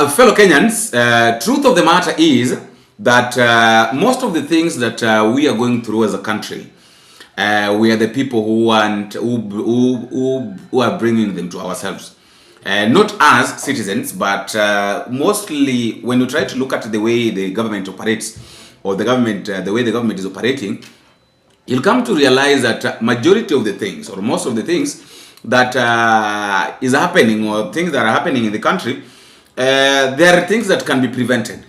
Fellow Kenyans, truth of the matter is that most of the things that we are going through as a country, we are the people who are bringing them to ourselves. Not as citizens, but mostly when you try to look at the way the government operates, or the way the government is operating, you'll come to realize that majority of the things, or most of the things that is happening, or things that are happening in the country, there are things that can be prevented.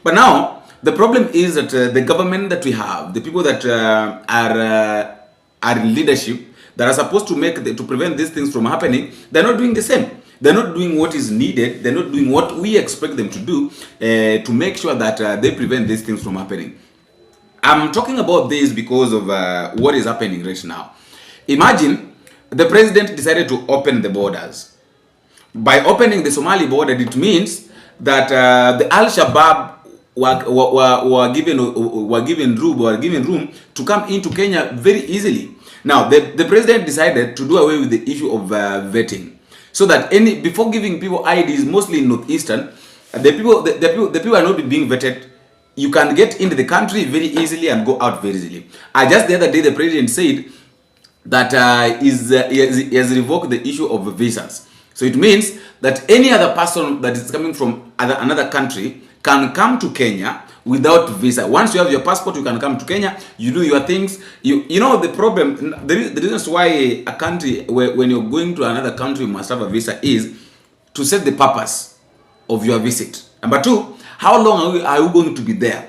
But now the problem is that the government that we have, the people that are in leadership, that are supposed to prevent these things from happening, they're not doing the same. They're not doing what is needed. They're not doing what we expect them to do to make sure that they prevent these things from happening. I'm talking about this because of what is happening right now. Imagine the president decided to open the borders. By opening the Somali border, it means that the Al-Shabaab were given room to come into Kenya very easily. Now, the president decided to do away with the issue of vetting, so that before giving people IDs, mostly in Northeastern, the people are not being vetted. You can get into the country very easily and go out very easily. Just the other day, the president said that he has revoked the issue of visas. So it means that any other person that is coming from another country can come to Kenya without visa. Once you have your passport, you can come to Kenya, you do your things. You know the problem, the reasons why a country, when you're going to another country, you must have a visa is to set the purpose of your visit. Number two, how long are you going to be there?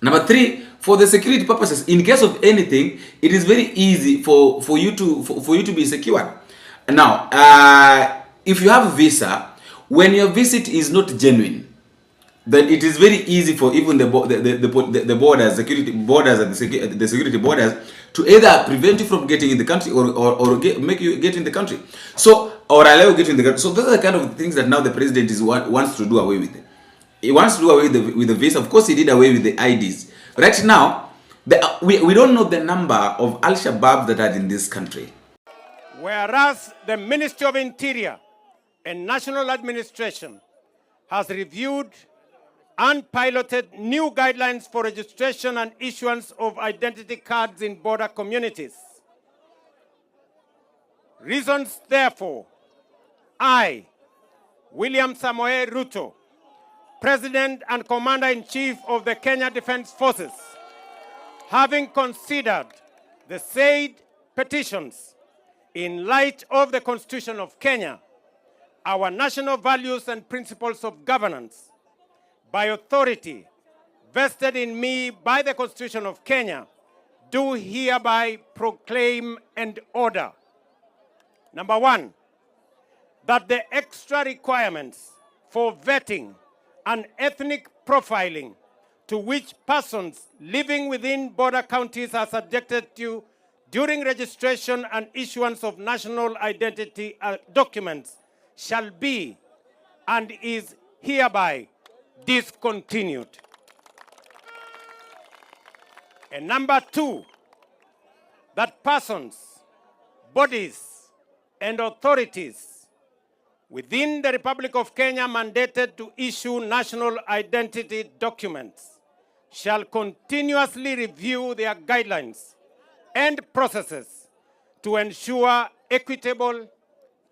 Number three, for the security purposes, in case of anything, it is very easy for you to be secured. Now, if you have a visa, when your visit is not genuine, then it is very easy for even the borders, security borders, and the security borders to either prevent you from getting in the country or make you get in the country. So, or allow you get in the country. So those are the kind of things that now the president wants to do away with. He wants to do away with the visa. Of course, he did away with the IDs. Right now, we don't know the number of Al-Shabaab that are in this country. Whereas the Ministry of Interior and National Administration has reviewed and piloted new guidelines for registration and issuance of identity cards in border communities. Reasons, therefore, I, William Samoei Ruto, President and Commander-in-Chief of the Kenya Defense Forces, having considered the said petitions in light of the Constitution of Kenya, our national values and principles of governance, by authority vested in me by the Constitution of Kenya, do hereby proclaim and order. Number one, that the extra requirements for vetting and ethnic profiling to which persons living within border counties are subjected to during registration and issuance of national identity documents shall be and is hereby discontinued. And number two, that persons, bodies, and authorities within the Republic of Kenya mandated to issue national identity documents shall continuously review their guidelines and processes to ensure equitable,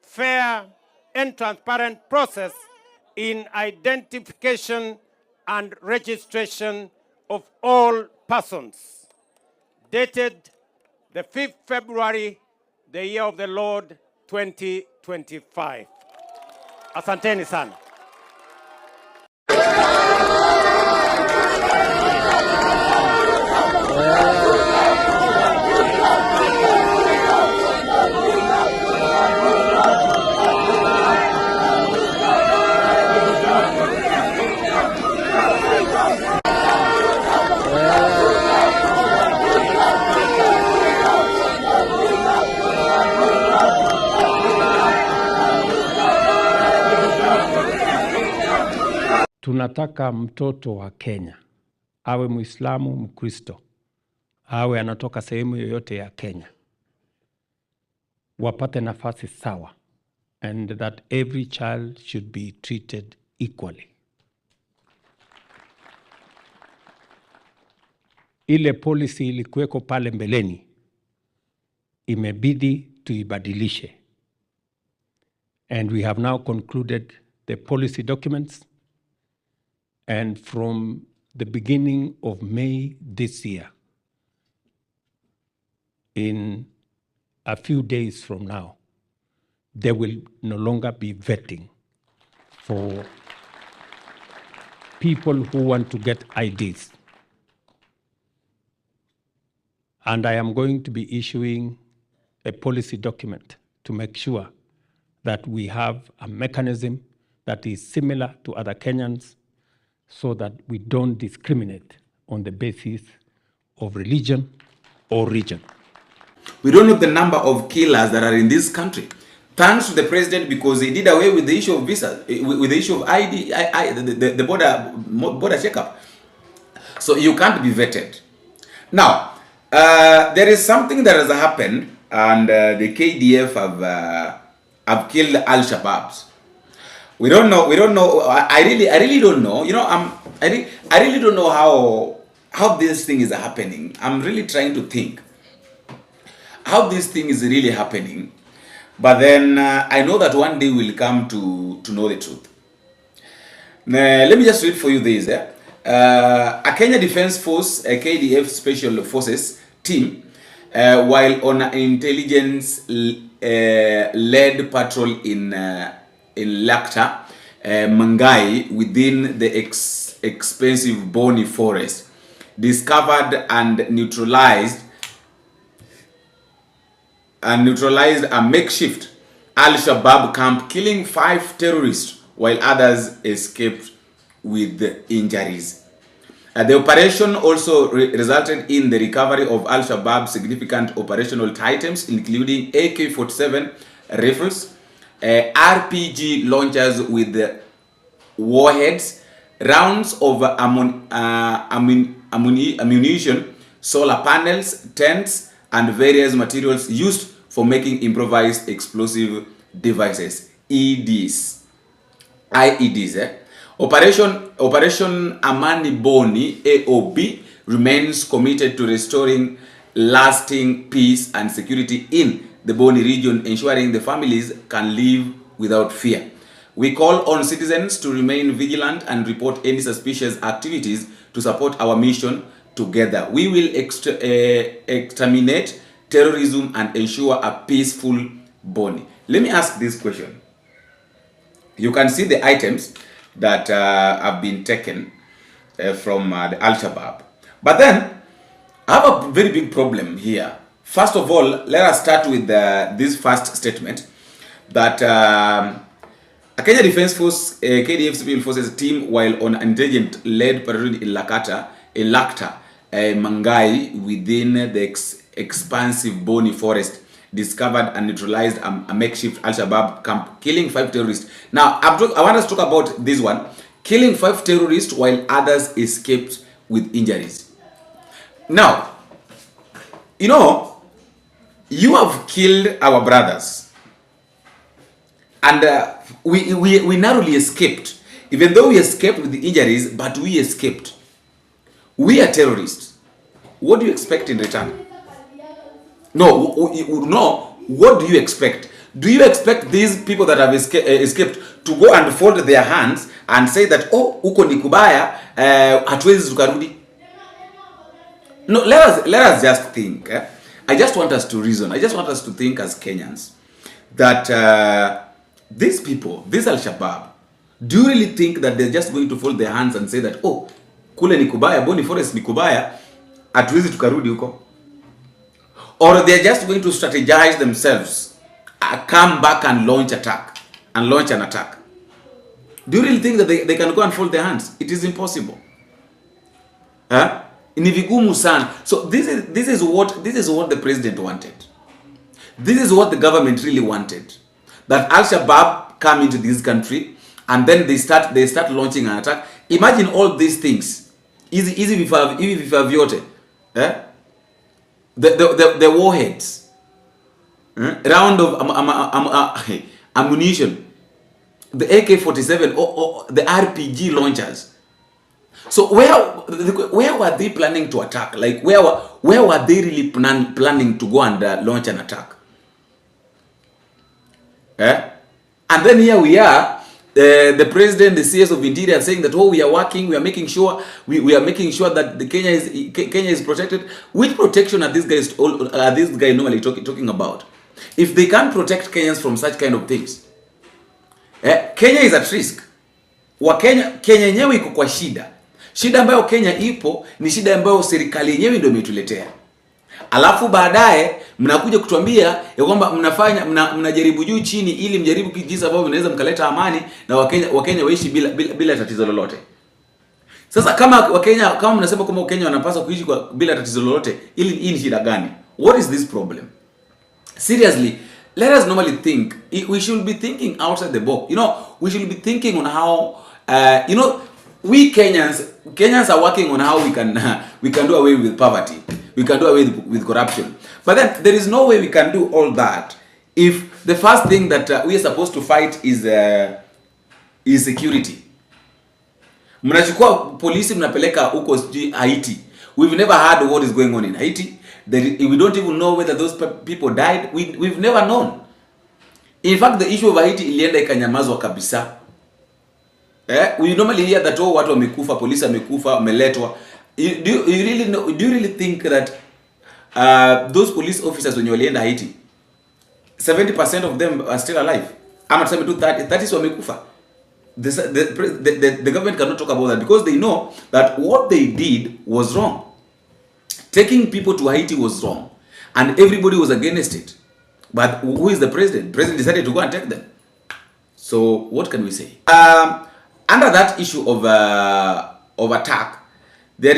fair, and transparent process in identification and registration of all persons. Dated the 5th February, the year of the Lord, 2025. Asanteni sana. Tunataka mtoto wa Kenya, awe Muislamu, Mkristo, awe anatoka sehemu yoyote ya Kenya, wapate nafasi sawa, and that every child should be treated equally. Ile policy ilikuweko pale mbeleni imebidi tuibadilishe. And we have now concluded the policy documents, and from the beginning of May this year, in a few days from now, there will no longer be vetting for people who want to get IDs. And I am going to be issuing a policy document to make sure that we have a mechanism that is similar to other Kenyans, so that we don't discriminate on the basis of religion or region. We don't know the number of killers that are in this country. Thanks to the president, because he did away with the issue of visa, with the issue of ID, the border checkup. So you can't be vetted. Now, there is something that has happened, and the KDF have killed Al-Shabaab. We don't know. I really don't know. You know, I really don't know how this thing is happening. I'm really trying to think how this thing is really happening. But then I know that one day we'll come to know the truth. Let me just read for you this. A Kenya Defense Force, a KDF Special Forces team, while on an intelligence-led patrol in Lakta, Mangai, within the expensive Boni forest, discovered and neutralized a makeshift Al-Shabaab camp, killing 5 terrorists while others escaped with injuries. The operation also resulted in the recovery of Al-Shabaab's significant operational items, including AK-47 rifles, RPG launchers with warheads, rounds of ammunition, solar panels, tents, and various materials used for making improvised explosive devices, IEDs. Operation Amani Boni, AOB, remains committed to restoring lasting peace and security in the Boni region, ensuring the families can live without fear. We call on citizens to remain vigilant and report any suspicious activities to support our mission together. We will exterminate terrorism and ensure a peaceful Boni. Let me ask this question. You can see the items that have been taken from the Al-Shabaab. But then, I have a very big problem here. First of all, let us start with this first statement that a Kenya Defense Force, KDF Civil Forces team, while on intelligence-led patrol in Lakta, Mangai, within the expansive Boni forest, discovered and neutralized a makeshift Al-Shabaab camp, killing 5 terrorists. Now, I want us to talk about this one. Killing 5 terrorists while others escaped with injuries. Now, you know, you have killed our brothers. And we narrowly escaped. Even though we escaped with the injuries, but we escaped. We are terrorists. What do you expect in return? No. What do you expect? Do you expect these people that have escaped to go and fold their hands and say that, oh, uko ni kubaya, hatuwezi tukarudi? No, let us just think. I just want us to reason. I just want us to think as Kenyans that these people, this Al-Shabaab, do you really think that they're just going to fold their hands and say that, oh, kule ni kubaya, Boni forest ni kubaya, hatuwezi tukarudi huko? Or they're just going to strategize themselves, come back and launch an attack? Do you really think that they can go and fold their hands? It is impossible. Ni vigumu sana. So this is what the president wanted. This is what the government really wanted. That Al-Shabaab come into this country and then they start launching an attack. Imagine all these things. Easy vifaa vyote. The warheads, round of ammunition, the AK-47 or the RPG launchers. So where were they planning to attack? Like where were they really planning to go and launch an attack? And then here we are, the president, the CS of Interior saying that, oh, we are working, we are making sure that the Kenya is protected. Which protection are these guys normally talking about? If they can't protect Kenyans from such kind of things, Kenya is at risk. Kenya yenyewe iko kwa shida. Shida ambayo Kenya ipo ni shida ambayo serikali yenyewe ndio imetuletea. Alafu baadaye mnakuja kutuambia ya kwamba mnajaribu juu chini ili mjaribu jinsi ambavyo mnaweza mkaleta amani na Wakenya waishi bila tatizo lolote. Sasa kama mnasema kwamba Wakenya wanapaswa kuishi bila tatizo lolote, hii ni shida gani? What is this problem? Seriously, let us normally think. We should be thinking outside the box. We should be thinking on how we Kenyans are working on how we can do away with poverty. We can do away with corruption. But then there is no way we can do all that if the first thing that we are supposed to fight is security. Mnachukua polisi mnapeleka huko Haiti. We've never heard what is going on in Haiti. We don't even know whether those people died. We've never known. In fact, the issue of Haiti ilienda ikanyamazwa kabisa. We normally hear that watu wamekufa, polisi wamekufa, wameletwa. Do you really think that those police officers when you walienda Haiti, 70% of them are still alive? Ama tuseme tu 30 wamekufa. The government cannot talk about that because they know that what they did was wrong. Taking people to Haiti was wrong, and everybody was against it. But who is the president? The president decided to go and take them. So what can we say? Under that issue of attack, there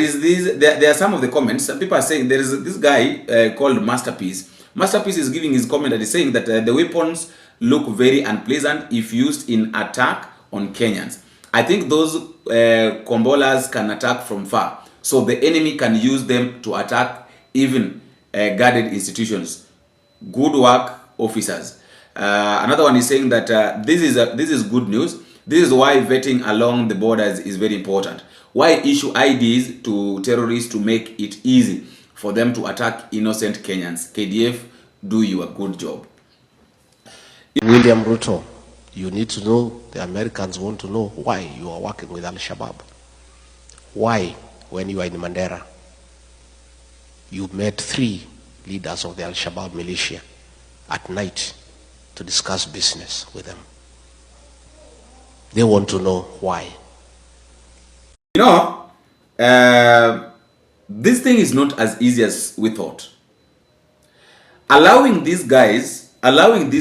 are some of the comments. Some people are saying there is this guy called Masterpiece. Masterpiece is giving his comment and is saying that the weapons look very unpleasant if used in attack on Kenyans. I think those Kombolas can attack from far, so the enemy can use them to attack even guarded institutions. Good work, officers. Another one is saying that this is good news. This is why vetting along the borders is very important. Why issue IDs to terrorists to make it easy for them to attack innocent Kenyans? KDF, do your good job. William Ruto, you need to know, the Americans want to know why you are working with Al-Shabaab. Why, when you are in Mandera, you met 3 leaders of the Al-Shabaab militia at night to discuss business with them. They want to know why. This thing is not as easy as we thought. Allowing these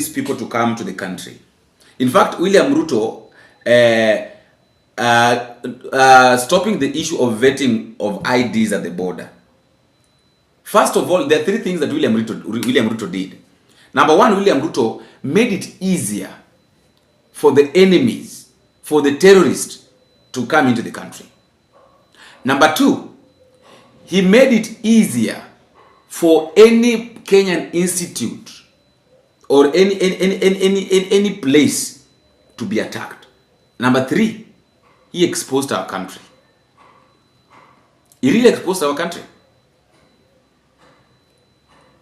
people to come to the country. In fact, William Ruto stopping the issue of vetting of IDs at the border. First of all, there are 3 things that William Ruto did. Number 1, William Ruto made it easier for the enemies, for the terrorists to come into the country. Number 2, he made it easier for any Kenyan institute or any place to be attacked. Number 3, he exposed our country. He really exposed our country.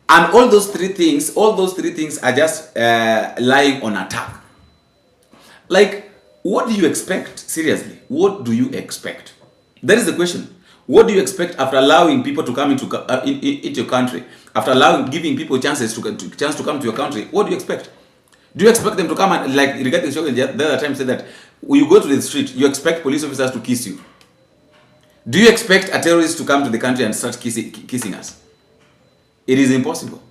And all those three things are just lying on attack. Like, what do you expect? Seriously, what do you expect? That is the question. What do you expect after allowing people to come into your country? After giving people chance to come to your country, what do you expect? Do you expect them to come and, like regarding the other time said that when you go to the street, you expect police officers to kiss you? Do you expect a terrorist to come to the country and start kissing us? It is impossible.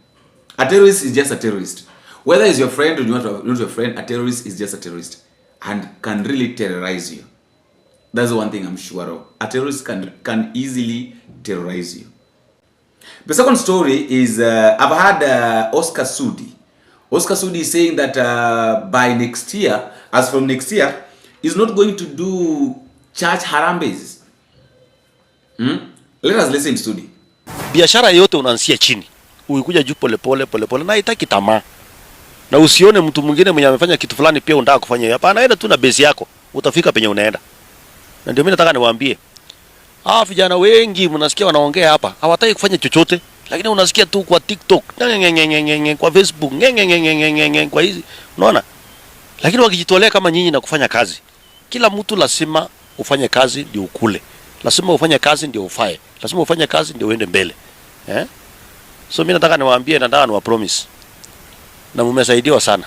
A terrorist is just a terrorist. Whether it's your friend or not your friend, a terrorist is just a terrorist and can really terrorize you. That's the one thing I'm sure of. A terrorist can easily terrorize you. The second story is, I've had Oscar Sudi. Oscar Sudi is saying that by next year, as from next year, he's not going to do church harambes. Let us listen to Sudi. Biashara yote unaanzia chini. Ukikuja juu pole pole na haitaki tamaa. Na usione mtu mwingine mwenye amefanya kitu fulani pia unataka kufanya. Hapana, enda tu na base yako, utafika penye unaenda. Na ndio mimi nataka niwaambie, vijana wengi mnasikia wanaongea hapa, hawataki kufanya chochote, lakini unasikia tu kwa TikTok, kwa Facebook, kwa hizi, unaona? Lakini wakijitolea kama nyinyi na kufanya kazi, kila mtu lazima ufanye kazi ndio ukule. Lazima ufanye kazi ndio ufae. Lazima ufanye kazi ndio uende mbele. So mimi nataka niwaambie, nataka niwapromise. Na mmesaidiwa sana.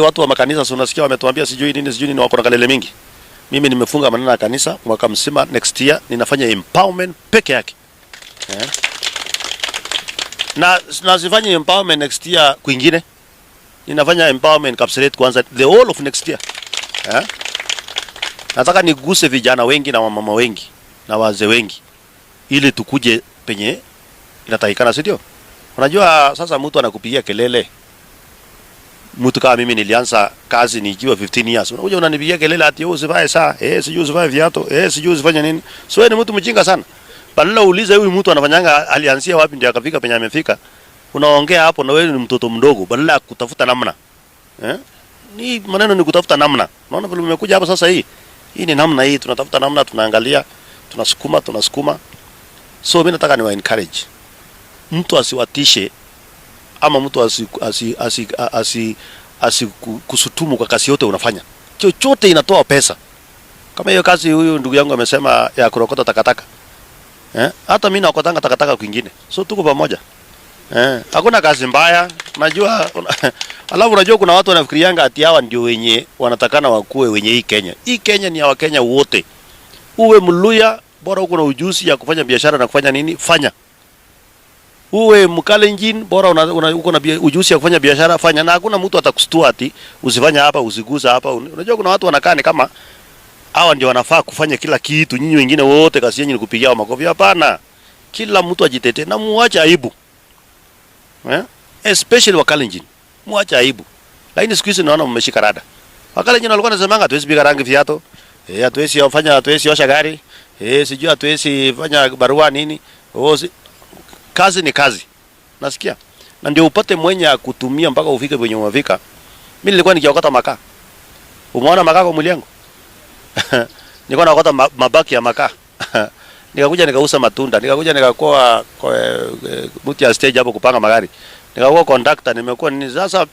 Watu wa makanisa unasikia wametuambia sijui nini wako na kalele mingi. Mimi nimefunga maneno ya kanisa mwaka mzima, next year ninafanya empowerment peke yake. Na sifanye empowerment next year kwingine. Ninafanya empowerment capsulate kwanza the whole of next year. Nataka niguse vijana wengi na wamama wengi na wazee wengi ili tukuje penye inatakikana, si ndio? Unajua sasa mtu anakupigia kelele. Mtu kama mimi nilianza kazi nikiwa 15 years. Unakuja unanipigia kelele ati usivae saa, sijui usivae viatu, sijui usifanye nini. So ni mtu mjinga sana. Badala uulize huyu mtu anafanyanga alianzia wapi ndio akafika penye amefika. Unaongea hapo na wewe ni mtoto mdogo badala ya kutafuta namna. Ni maneno ni kutafuta namna. Unaona vile umekuja hapa sasa hii. Hii ni namna hii, tunatafuta namna, tunaangalia, tunasukuma. So mimi nataka niwa encourage. Mtu asiwatishe ama mtu kusutumu kwa kazi yote unafanya. Chochote inatoa pesa. Kama hiyo kazi huyu ndugu yangu amesema ya kurokota takataka. Hata mimi nakotanga takataka kwingine. So tuko pamoja. Hakuna kazi mbaya. Unajua alafu unajua kuna watu wanafikirianga ati hawa ndio wenye wanatakana wakue wenye hii Kenya. Hii Kenya ni ya Wakenya wote. Uwe Mluya, bora uko na ujuzi ya kufanya biashara na kufanya nini, fanya. Uwe Mkalenjin, bora uko na ujuzi ya kufanya biashara, fanya. Na hakuna mtu atakustua ati usifanya hapa, usiguza hapa. Unajua kuna watu wanakaa ni kama hawa ndio wanafaa kufanya kila kitu, nyinyi wengine wote kazi yenu ni kupigia makofi. Hapana. Kila mtu ajitetee na muache aibu. Especially Wakalenjin. Muache aibu. Lakini siku hizi naona mmeshika rada. Wakalenjin walikuwa wanasemanga hatuwezi piga rangi viatu. Hatuwezi osha gari. Sijui hatuwezi fanya barua nini. Kazi ni kazi. Nasikia. Na ndio upate mwenye kutumia mpaka ufike kwenye umefika. Mimi nilikuwa nikiokota makaa. Umeona makaa kwa mwili yangu? Nilikuwa naokota mabaki ya makaa. Nikakuja nikauza matunda. Nikakuja nikakuwa mtu ya stage hapo kupanga magari. Nikakuwa conductor, nimekuwa nini sasa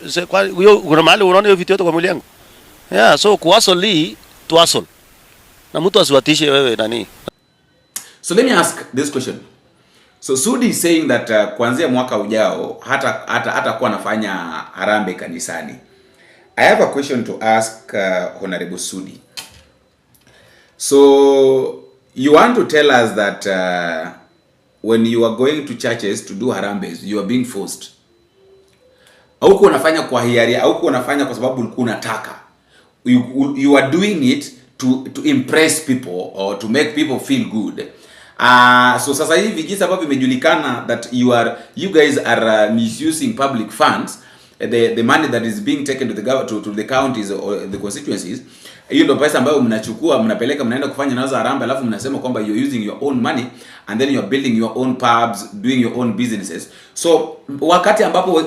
kuna mahali unaona hiyo vitu yote kwa mwili yangu. So kuasoli to hustle. Na mtu asiwatishe wewe nani. So let me ask this question. So Sudi is saying that kuanzia mwaka ujao hata kuwa anafanya harambe kanisani. I have a question to ask Honorable Sudi. So you want to tell us that when you are going to churches to do harambes, you are being forced. Hauko unafanya kwa hiari, hauko unafanya kwa sababu ulikuwa unataka. You are doing it to impress people or to make people feel good. So sasa hivi jinsi ambavyo imejulikana that you guys are misusing public funds, the money that is being taken to the counties or the constituencies. Hiyo ndio pesa ambayo mnachukua mnapeleka mnaenda kufanya nazo harambee, alafu mnasema kwamba you are using your own money and then you are building your own pubs, doing your own businesses. So wakati ambapo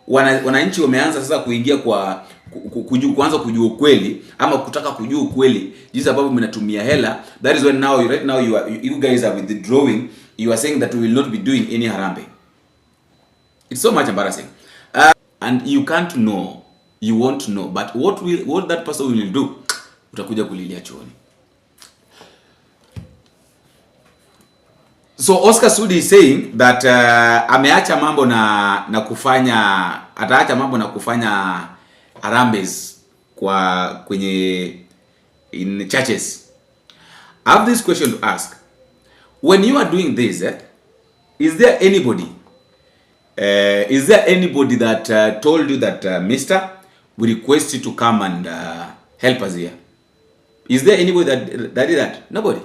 wananchi wameanza sasa kuingia kuanza kujua ukweli ama kutaka kujua ukweli jinsi ambavyo mnatumia hela, that is when right now you guys are withdrawing. You are saying that we will not be doing any harambee. It's so much embarrassing. And you can't know, you won't know, but what that person will do, utakuja kulilia chooni. So Oscar Sudi is saying that ameacha mambo na kufanya, ataacha mambo na kufanya harambes kwenye in churches. I have this question to ask. When you are doing this, is there anybody that told you that Mister, we request you to come and help us here? Is there anybody that did that? Nobody.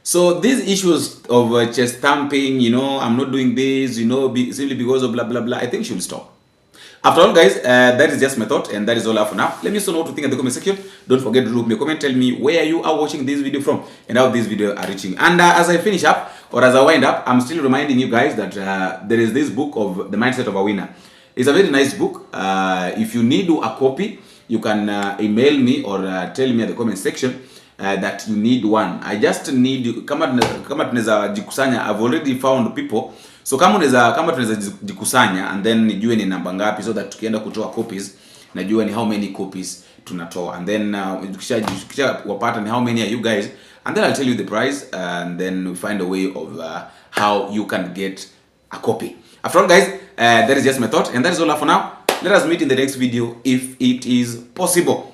So these issues of chest thumping, I'm not doing this, simply because of blah blah blah, I think should stop. After all, guys, that is just my thought, and that is all I have for now. Let me also know what you think in the comment section. Don't forget to drop me a comment, tell me where you are watching this video from and how this video are reaching. And as I finish up, or as I wind up, I'm still reminding you guys that there is this book of The Mindset of a Winner. It's a very nice book. If you need a copy, you can email me or tell me at the comment section that you need one. I just need kama tunaweza jikusanya. I've already found people, so kama tunaweza jikusanya and then nijue ni namba ngapi, so that tukienda kutoa copies najua ni how many copies tunatoa, and then kisha wapata ni how many are you guys, and then I'll tell you the price, and then we find a way of how you can get a copy. After all, guys, that is just my thought, and that is all for now. Let us meet in the next video if it is possible.